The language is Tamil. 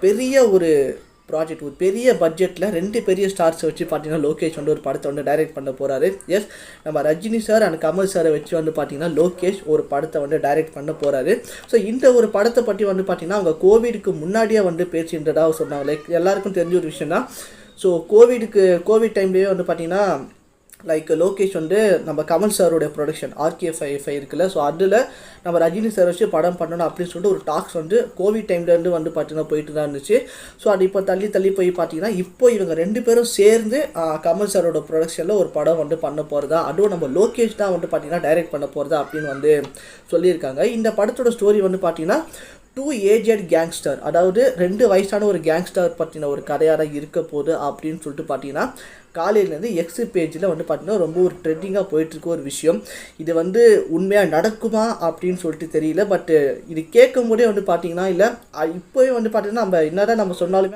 பெரிய ஒரு ப்ராஜெக்ட், ஒரு பெரிய பட்ஜெட்டில் 2 பெரிய ஸ்டார்ஸை வச்சு பார்த்தீங்கன்னா லோகேஷ் வந்து ஒரு படத்தை வந்து டைரக்ட் பண்ண போகிறாரு. எஸ், நம்ம ரஜினி சார் அண்ட் கமல் சாரை வச்சு வந்து பார்த்தீங்கன்னா லோகேஷ் ஒரு படத்தை வந்து டைரக்ட் பண்ண போகிறாரு. ஸோ இந்த ஒரு படத்தை பற்றி வந்து பார்த்தீங்கன்னா அவங்க கோவிடுக்கு முன்னாடியே வந்து பேசின்றதாக சொன்னாங்க. லைக் எல்லாருக்கும் தெரிஞ்ச ஒரு விஷயம் தான். ஸோ கோவிட் டைம்லேயே வந்து பார்த்தீங்கன்னா லைக் லோகேஷ் வந்து நம்ம கமல் சாரோடைய ப்ரொடக்ஷன் RK5 இருக்குல்ல, ஸோ அதில் நம்ம ரஜினி சார் வச்சு படம் பண்ணணும் அப்படின்னு சொல்லிட்டு ஒரு டாக்ஸ் வந்து கோவிட் டைம்லேருந்து வந்து பார்த்தீங்கன்னா போயிட்டு தான் இருந்துச்சு. ஸோ அது இப்போ தள்ளி போய் பார்த்தீங்கன்னா இப்போ இவங்க 2 பேரும் சேர்ந்து கமல் சாரோட ப்ரொடக்ஷனில் ஒரு படம் வந்து பண்ண போகிறதா, அதுவும் நம்ம லோகேஷ் தான் வந்து பார்த்தீங்கன்னா டைரக்ட் பண்ண போகிறதா அப்படின்னு வந்து சொல்லியிருக்காங்க. இந்த படத்தோட ஸ்டோரி வந்து பார்த்தீங்கன்னா 2 ஏஜட் கேங்ஸ்டர், அதாவது 2 வயசான ஒரு கேங்ஸ்டர் பற்றின ஒரு கதையாக தான் இருக்க போகுது அப்படின்னு சொல்லிட்டு பார்த்தீங்கன்னா காலையிலேருந்து எக்ஸ் பேஜில் வந்து பார்த்தீங்கன்னா ரொம்ப ஒரு ட்ரெண்டிங்காக போயிட்டுருக்கு ஒரு விஷயம். இது வந்து உண்மையாக நடக்குமா அப்படின்னு சொல்லிட்டு தெரியல. பட் இது கேட்கும் போதே வந்து பார்த்தீங்கன்னா இல்லை இப்போவே வந்து பார்த்தீங்கன்னா நம்ம என்னதான் நம்ம சொன்னாலுமே